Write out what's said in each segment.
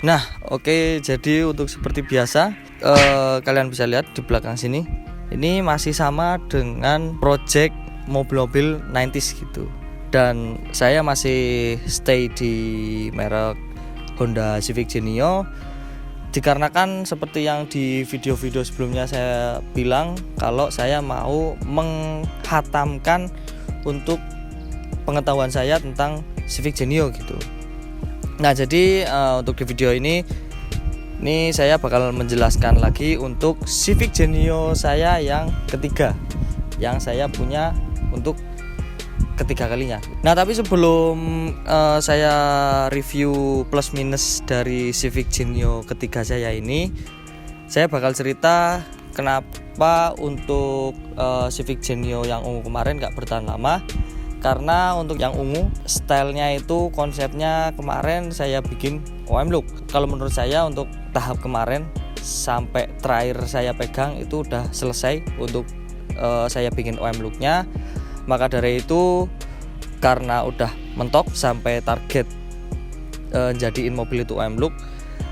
Nah, oke, jadi untuk seperti biasa, kalian bisa lihat di belakang sini, ini masih sama dengan project mobil-mobil 90s gitu. Dan saya masih stay di merek Honda Civic Genio, dikarenakan seperti yang di video-video sebelumnya saya bilang, kalau saya mau menghatamkan untuk pengetahuan saya tentang Civic Genio gitu. Nah, jadi untuk di video ini saya bakal menjelaskan lagi untuk Civic Genio saya yang ketiga, yang saya punya untuk ketiga kalinya. Nah, tapi sebelum saya review plus minus dari Civic Genio ketiga saya ini, saya bakal cerita kenapa untuk Civic Genio yang ungu kemarin gak bertahan lama. Karena untuk yang ungu, stylenya itu konsepnya kemarin saya bikin OM look. Kalau menurut saya untuk tahap kemarin sampai terakhir saya pegang itu udah selesai untuk saya bikin OM looknya. Maka dari itu, karena udah mentok sampai target jadiin mobil itu OM look,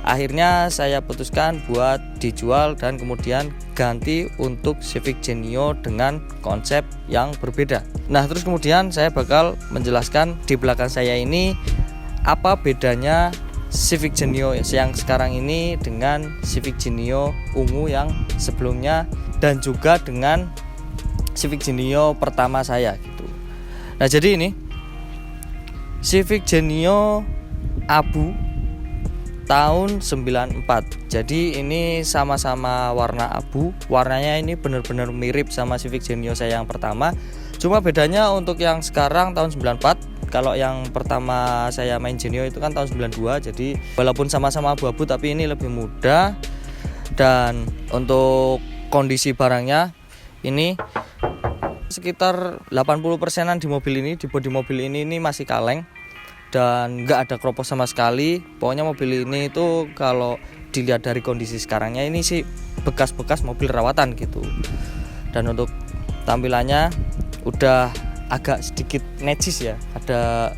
akhirnya saya putuskan buat dijual dan kemudian ganti untuk Civic Genio dengan konsep yang berbeda. Nah, terus kemudian saya bakal menjelaskan di belakang saya ini apa bedanya Civic Genio yang sekarang ini dengan Civic Genio ungu yang sebelumnya, dan juga dengan Civic Genio pertama saya gitu. Nah, jadi ini Civic Genio abu tahun 94. Jadi ini sama-sama warna abu. Warnanya ini benar-benar mirip sama Civic Genio saya yang pertama. Cuma bedanya untuk yang sekarang tahun 94. Kalau yang pertama saya main Genio itu kan tahun 92. Jadi walaupun sama-sama abu-abu tapi ini lebih muda. Dan untuk kondisi barangnya ini sekitar 80%-an di mobil ini, di bodi mobil ini masih kaleng dan nggak ada keropos sama sekali. Pokoknya mobil ini itu kalau dilihat dari kondisi sekarangnya ini sih bekas-bekas mobil rawatan gitu. Dan untuk tampilannya udah agak sedikit necis ya, ada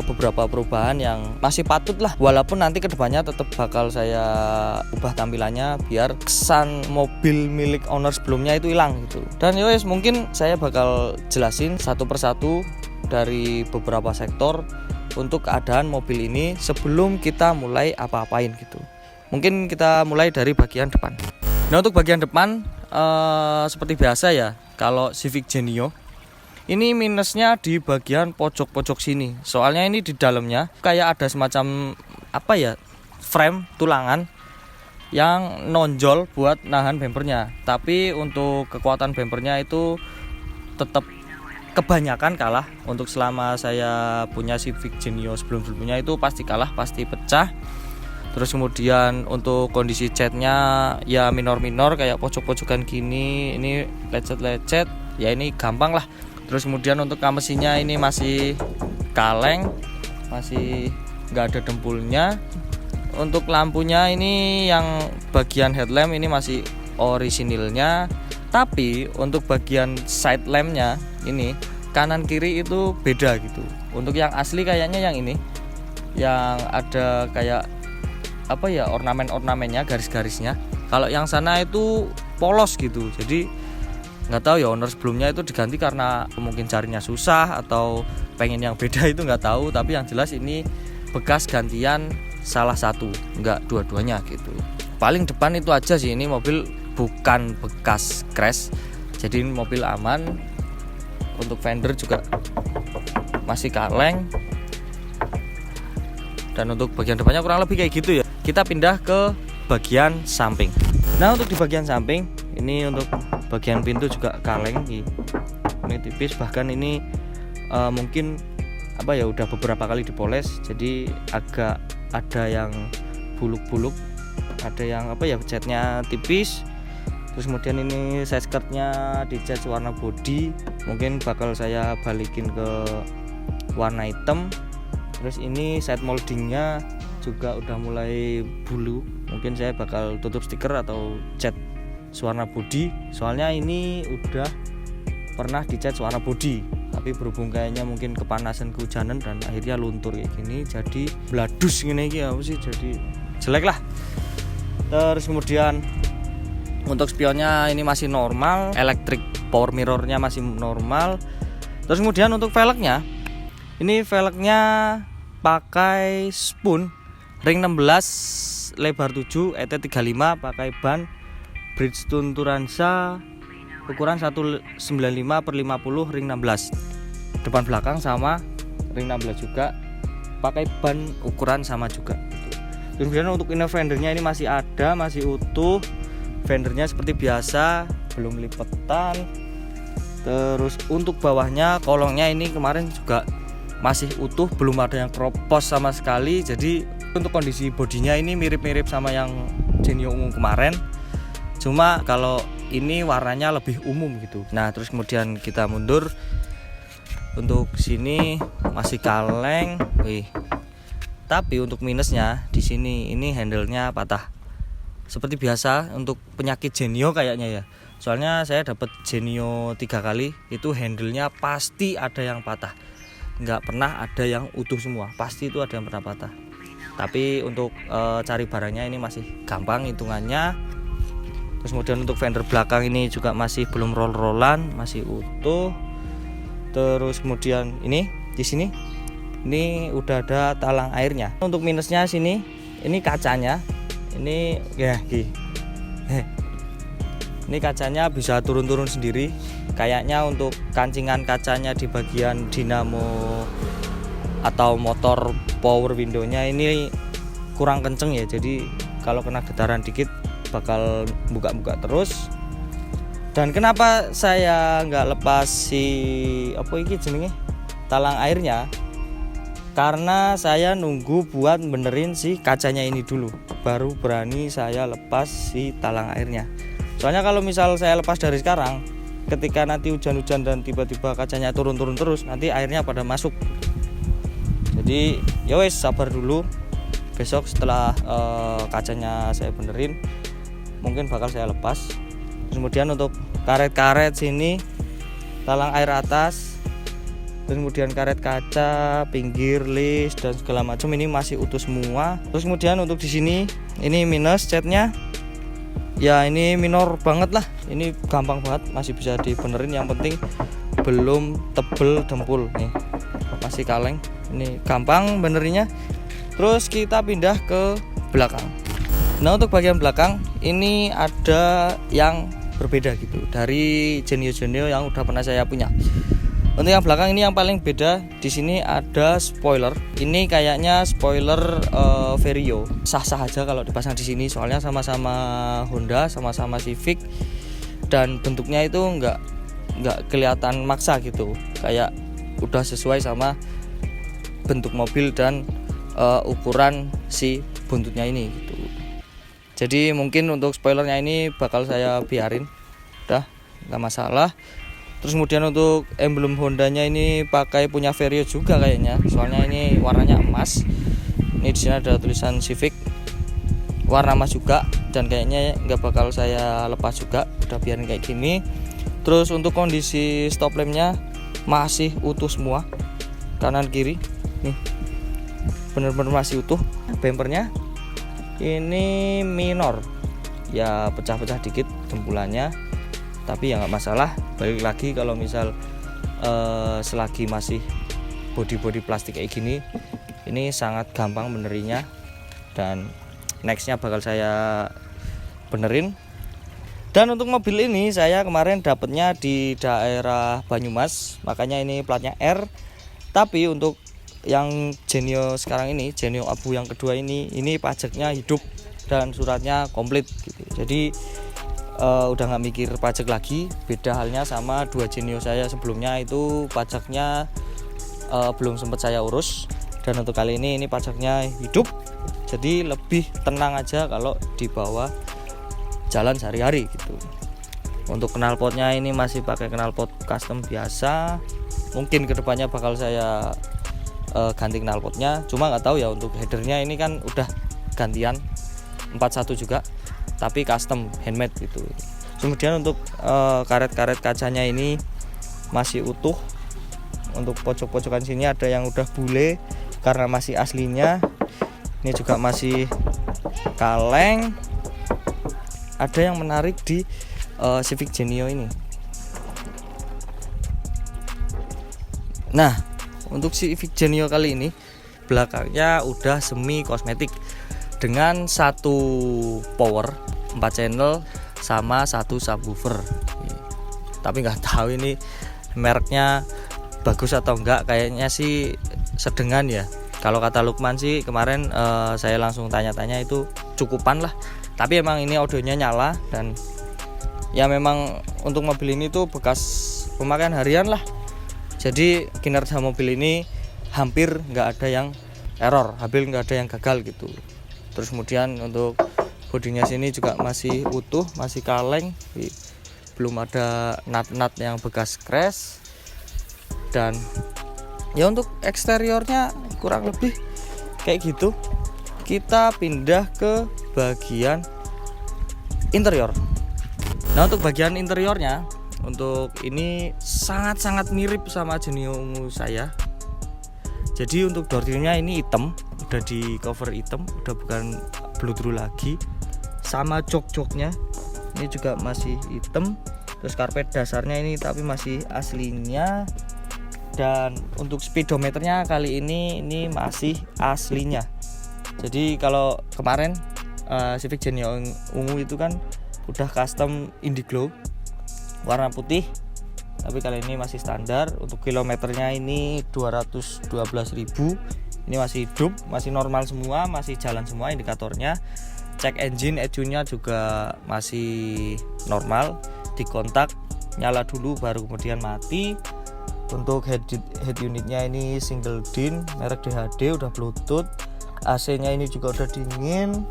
beberapa perubahan yang masih patut lah, walaupun nanti kedepannya tetap bakal saya ubah tampilannya biar kesan mobil milik owner sebelumnya itu hilang gitu. Dan yowes, mungkin saya bakal jelasin satu persatu dari beberapa sektor untuk keadaan mobil ini sebelum kita mulai apa-apain gitu. Mungkin kita mulai dari bagian depan. Nah, untuk bagian depan seperti biasa ya, kalau Civic Genio ini minusnya di bagian pojok-pojok sini. Soalnya ini di dalamnya kayak ada semacam apa ya, frame tulangan yang nonjol buat nahan bempernya. Tapi untuk kekuatan bempernya itu tetap kebanyakan kalah. Untuk selama saya punya Civic Genio sebelum-sebelumnya itu pasti kalah, pasti pecah. Terus kemudian untuk kondisi catnya ya minor-minor, kayak pojok-pojokan gini, ini lecet-lecet, ya ini gampang lah. Terus kemudian untuk kamesinya ini masih kaleng, masih nggak ada dempulnya. Untuk lampunya ini yang bagian headlamp ini masih orisinilnya. Tapi untuk bagian side lampnya ini kanan kiri itu beda gitu. Untuk yang asli kayaknya yang ini, yang ada kayak apa ya, ornamen-ornamennya, garis-garisnya. Kalau yang sana itu polos gitu. Jadi nggak tahu ya, owner sebelumnya itu diganti karena mungkin carinya susah atau pengen yang beda, itu nggak tahu. Tapi yang jelas ini bekas gantian salah satu, nggak dua-duanya gitu. Paling depan itu aja sih, ini mobil bukan bekas crash, jadi ini mobil aman. Untuk fender juga masih kaleng. Dan untuk bagian depannya kurang lebih kayak gitu ya. Kita pindah ke bagian samping. Nah, untuk di bagian samping ini untuk bagian pintu juga kaleng, ini tipis, bahkan ini mungkin apa ya, udah beberapa kali dipoles, jadi agak ada yang buluk-buluk, ada yang apa ya, catnya tipis. Terus kemudian ini side skirtnya dicat warna body, mungkin bakal saya balikin ke warna hitam. Terus ini side moldingnya juga udah mulai bulu, mungkin saya bakal tutup stiker atau cat warna body. Soalnya ini udah pernah dicat warna body, tapi berhubung kayaknya mungkin kepanasan, kehujanan, dan akhirnya luntur kayak gini, jadi bladus gini apa sih, jadi jelek lah. Terus kemudian untuk spionnya ini masih normal, electric power mirrornya masih normal. Terus kemudian untuk velgnya, ini velgnya pakai spoon ring 16 lebar 7 ET35, pakai ban Bridgestone Turanza ukuran 195/50 ring 16 depan belakang, sama ring 16 juga pakai ban ukuran sama juga. Kemudian untuk inner fendernya ini masih ada, masih utuh. Fendernya seperti biasa, belum lipetan. Terus untuk bawahnya, kolongnya ini kemarin juga masih utuh, belum ada yang kropos sama sekali. Jadi untuk kondisi bodinya ini mirip-mirip sama yang Genio umum kemarin, cuma kalau ini warnanya lebih umum gitu. Nah terus kemudian kita mundur, untuk sini masih kaleng. Tapi untuk minusnya di sini ini handle-nya patah. Seperti biasa untuk penyakit Genio kayaknya ya. Soalnya saya dapat Genio 3 kali, itu handle-nya pasti ada yang patah. Nggak pernah ada yang utuh semua, pasti itu ada yang pernah patah. Tapi untuk cari barangnya ini masih gampang hitungannya. Terus kemudian untuk fender belakang ini juga masih belum roll-rollan, masih utuh. Terus kemudian ini di sini ini udah ada talang airnya. Untuk minusnya sini, ini kacanya. Ini ya ini kacanya bisa turun-turun sendiri. Kayaknya untuk kancingan kacanya di bagian dinamo atau motor power windownya ini kurang kenceng ya. Jadi kalau kena getaran dikit bakal buka-buka terus. Dan kenapa saya nggak lepas talang airnya? Karena saya nunggu buat benerin si kacanya ini dulu, baru berani saya lepas si talang airnya. Soalnya kalau misal saya lepas dari sekarang, ketika nanti hujan-hujan dan tiba-tiba kacanya turun-turun terus, nanti airnya pada masuk. Jadi ya wes, sabar dulu. Besok setelah kacanya saya benerin, mungkin bakal saya lepas. Kemudian untuk karet-karet sini, talang air atas, dan kemudian karet kaca, pinggir, list dan segala macam ini masih utuh semua. Terus kemudian untuk di sini ini minus catnya, ya ini minor banget lah, ini gampang banget, masih bisa dibenerin. Yang penting belum tebel dempul nih, masih kaleng, ini gampang benerinnya. Terus kita pindah ke belakang. Nah untuk bagian belakang ini ada yang berbeda gitu dari Genio yang udah pernah saya punya. Untuk yang belakang ini yang paling beda, di sini ada spoiler. Ini kayaknya spoiler Vario. Sah-sah aja kalau dipasang di sini, soalnya sama-sama Honda, sama-sama Civic, dan bentuknya itu nggak kelihatan maksa gitu. Kayak udah sesuai sama bentuk mobil dan ukuran si buntutnya ini gitu. Jadi mungkin untuk spoilernya ini bakal saya biarin, udah nggak masalah. Terus kemudian untuk emblem Hondanya ini pakai punya Vario juga kayaknya, soalnya ini warnanya emas. Ini di sini ada tulisan Civic, warna emas juga, dan kayaknya nggak bakal saya lepas juga, udah biarin kayak gini. Terus untuk kondisi stop lampnya masih utuh semua, kanan kiri nih bener-bener masih utuh. Bumpernya ini minor, ya pecah-pecah dikit jempulannya, tapi ya nggak masalah. Balik lagi kalau misal selagi masih body plastik kayak gini, ini sangat gampang benerinya, dan nextnya bakal saya benerin. Dan untuk mobil ini saya kemarin dapatnya di daerah Banyumas, makanya ini platnya R. Tapi untuk yang Genio sekarang ini, Genio abu yang kedua ini pajaknya hidup dan suratnya komplit gitu. Jadi udah nggak mikir pajak lagi. Beda halnya sama dua Genio saya sebelumnya, itu pajaknya belum sempat saya urus, dan untuk kali ini pajaknya hidup, jadi lebih tenang aja kalau dibawa jalan sehari-hari gitu. Untuk knalpotnya ini masih pakai knalpot custom biasa. Mungkin kedepannya bakal saya ganti knalpotnya, cuma nggak tahu ya. Untuk headernya ini kan udah gantian 41 juga, tapi custom handmade gitu. Kemudian untuk karet-karet kacanya ini masih utuh. Untuk pojok-pojokan sini ada yang udah bule karena masih aslinya. Ini juga masih kaleng. Ada yang menarik di Civic Genio ini. Nah, untuk Civic Genio kali ini belakangnya udah semi kosmetik dengan satu power 4 channel sama satu subwoofer. Tapi nggak tahu ini mereknya bagus atau enggak, kayaknya sih sedengan ya. Kalau kata Lukman sih kemarin saya langsung tanya-tanya itu cukupan lah. Tapi emang ini audionya nyala dan ya memang untuk mobil ini tuh bekas pemakaian harian lah. Jadi kinerja mobil ini hampir nggak ada yang error, hampir nggak ada yang gagal gitu. Terus kemudian untuk bodinya sini juga masih utuh, masih kaleng, belum ada nut-nut yang bekas crash. Dan ya untuk eksteriornya kurang lebih kayak gitu. Kita pindah ke bagian interior. Nah, untuk bagian interiornya, untuk ini sangat-sangat mirip sama Genio ungu saya. Jadi untuk door trimnya ini hitam, udah di cover hitam, udah bukan blue lagi. Sama jok-joknya ini juga masih hitam. Terus karpet dasarnya ini tapi masih aslinya. Dan untuk speedometernya kali ini masih aslinya. Jadi kalau kemarin Civic Genio ungu itu kan udah custom Indiglo warna putih, tapi kali ini masih standar. Untuk kilometernya ini 212.000. Ini masih hidup, masih normal semua, masih jalan semua indikatornya. Cek engine ECU-nya juga masih normal, dikontak nyala dulu baru kemudian mati. Untuk head unitnya ini single din merek DHD, udah Bluetooth. AC-nya ini juga udah dingin.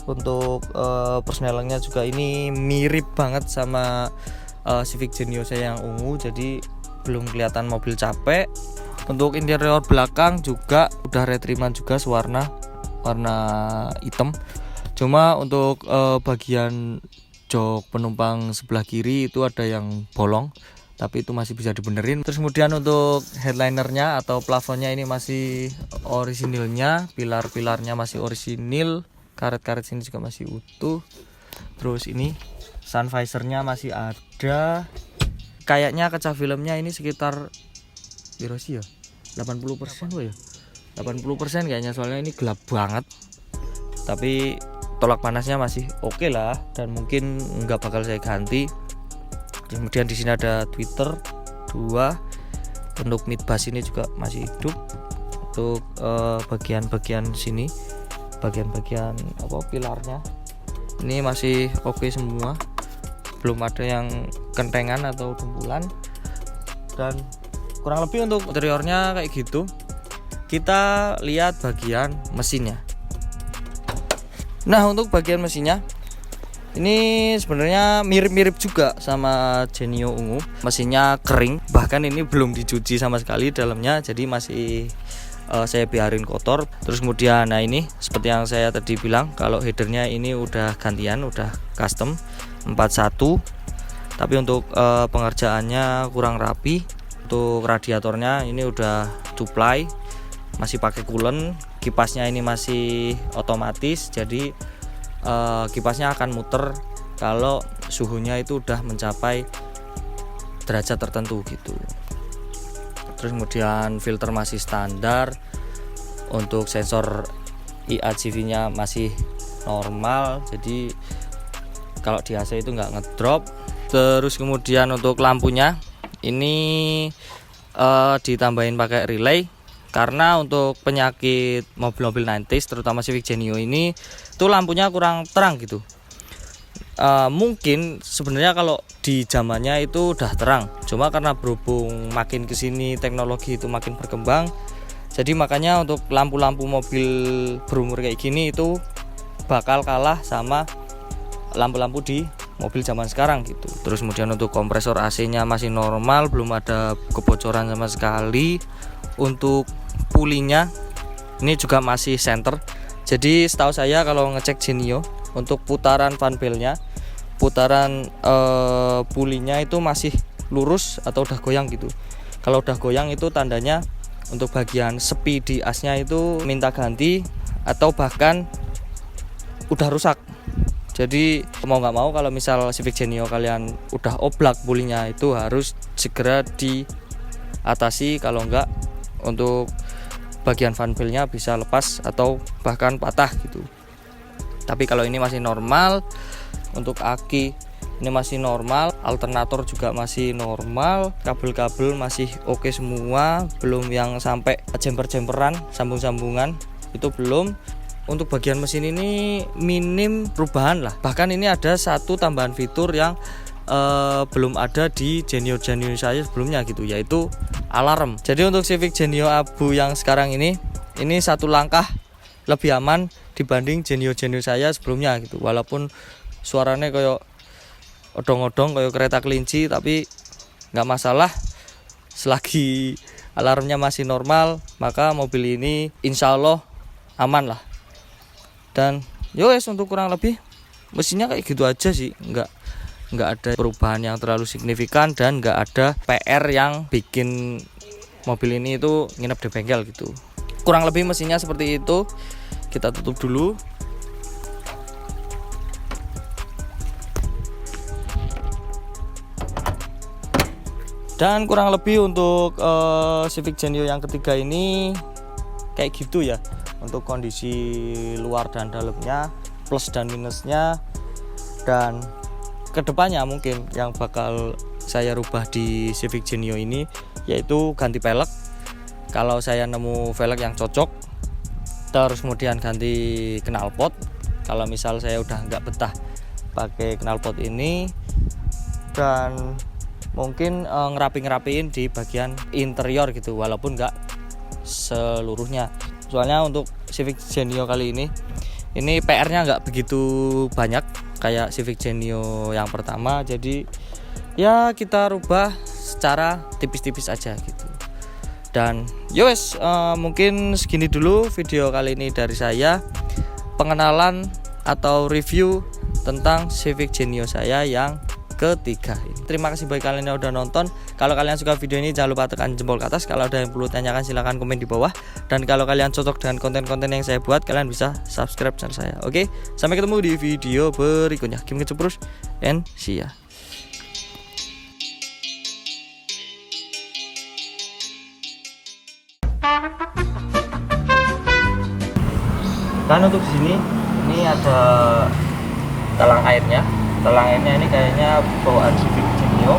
Untuk persnelingnya juga ini mirip banget sama Civic Genio saya yang ungu, jadi belum kelihatan mobil capek. Untuk interior belakang juga udah retriman juga warna hitam. Cuma untuk bagian jok penumpang sebelah kiri itu ada yang bolong, tapi itu masih bisa dibenerin. Terus kemudian untuk headlinernya atau plafonnya ini masih orisinilnya, pilar-pilarnya masih orisinil, karet-karet sini juga masih utuh. Terus ini sun visornya masih ada. Kayaknya kaca filmnya ini sekitar berapa sih ya? 80% loh ya. 80% kayaknya, soalnya ini gelap banget. Tapi tolak panasnya masih oke lah, dan mungkin nggak bakal saya ganti. Kemudian di sini ada tweeter 2. Untuk mid bass ini juga masih hidup. Untuk bagian-bagian sini, bagian-bagian pilarnya ini masih oke semua, belum ada yang kentengan atau dempulan. Dan kurang lebih untuk interiornya kayak gitu. Kita lihat bagian mesinnya. Nah, untuk bagian mesinnya ini sebenarnya mirip-mirip juga sama Genio ungu. Mesinnya kering, bahkan ini belum dicuci sama sekali dalamnya, jadi masih saya biarin kotor. Terus kemudian nah ini seperti yang saya tadi bilang, kalau headernya ini udah gantian, udah custom 41. Tapi untuk pengerjaannya kurang rapi. Untuk radiatornya ini udah supply, masih pakai coolant. Kipasnya ini masih otomatis, jadi kipasnya akan muter kalau suhunya itu udah mencapai derajat tertentu gitu. Terus kemudian filter masih standar. Untuk sensor IACV nya masih normal, jadi kalau di AC itu nggak ngedrop. Terus kemudian untuk lampunya ini ditambahin pakai relay, karena untuk penyakit mobil-mobil 90s terutama Civic Genio ini tuh lampunya kurang terang gitu. Mungkin sebenarnya kalau di zamannya itu udah terang, cuma karena berhubung makin kesini teknologi itu makin berkembang, jadi makanya untuk lampu-lampu mobil berumur kayak gini itu bakal kalah sama lampu-lampu di mobil zaman sekarang gitu. Terus kemudian untuk kompresor AC-nya masih normal, belum ada kebocoran sama sekali. Untuk pulinya ini juga masih center. Jadi setahu saya kalau ngecek Genio, untuk putaran fan bell-nya, putaran pulinya itu masih lurus atau udah goyang gitu. Kalau udah goyang itu tandanya untuk bagian sepi di asnya itu minta ganti, atau bahkan udah rusak. Jadi mau nggak mau kalau misal Civic Genio kalian udah oblak pulinya itu harus segera diatasi, kalau enggak untuk bagian fan failnya bisa lepas atau bahkan patah gitu. Tapi kalau ini masih normal, untuk aki ini masih normal, alternator juga masih normal, kabel-kabel masih oke semua, belum yang sampai jemper-jemperan, sambung-sambungan itu belum. Untuk bagian mesin ini minim perubahan lah. Bahkan ini ada satu tambahan fitur yang belum ada di Genio saya sebelumnya gitu, yaitu alarm. Jadi untuk Civic Genio Abu yang sekarang ini satu langkah lebih aman dibanding Genio saya sebelumnya gitu. Walaupun suaranya kayak odong-odong kayak kereta kelinci, tapi nggak masalah selagi alarmnya masih normal, maka mobil ini insya Allah aman lah. Dan yowes, untuk kurang lebih mesinnya kayak gitu aja sih, nggak ada perubahan yang terlalu signifikan dan nggak ada PR yang bikin mobil ini itu nginep di bengkel gitu. Kurang lebih mesinnya seperti itu. Kita tutup dulu. Dan kurang lebih untuk Civic Genio yang ketiga ini kayak gitu ya, untuk kondisi luar dan dalamnya, plus dan minusnya. Dan kedepannya mungkin yang bakal saya rubah di Civic Genio ini yaitu ganti velg. Kalau saya nemu velg yang cocok, terus kemudian ganti knalpot. Kalau misal saya udah nggak betah pakai knalpot ini, dan mungkin ngerapiin di bagian interior gitu, walaupun nggak seluruhnya. Soalnya untuk Civic Genio kali ini PR-nya nggak begitu banyak kayak Civic Genio yang pertama. Jadi ya kita rubah secara tipis-tipis aja gitu. Dan yowes, mungkin segini dulu video kali ini dari saya, pengenalan atau review tentang Civic Genio saya yang ketiga ini. Terima kasih bagi kalian yang udah nonton. Kalau kalian suka video ini jangan lupa tekan jempol ke atas. Kalau ada yang perlu tanyakan silahkan komen di bawah. Dan kalau kalian cocok dengan konten-konten yang saya buat, kalian bisa subscribe channel saya. Oke, sampai ketemu di video berikutnya. Kim Kecuprus and see ya. Dan untuk sini ini ada talang airnya. Talang airnya ini kayaknya bawaan Civic Genio.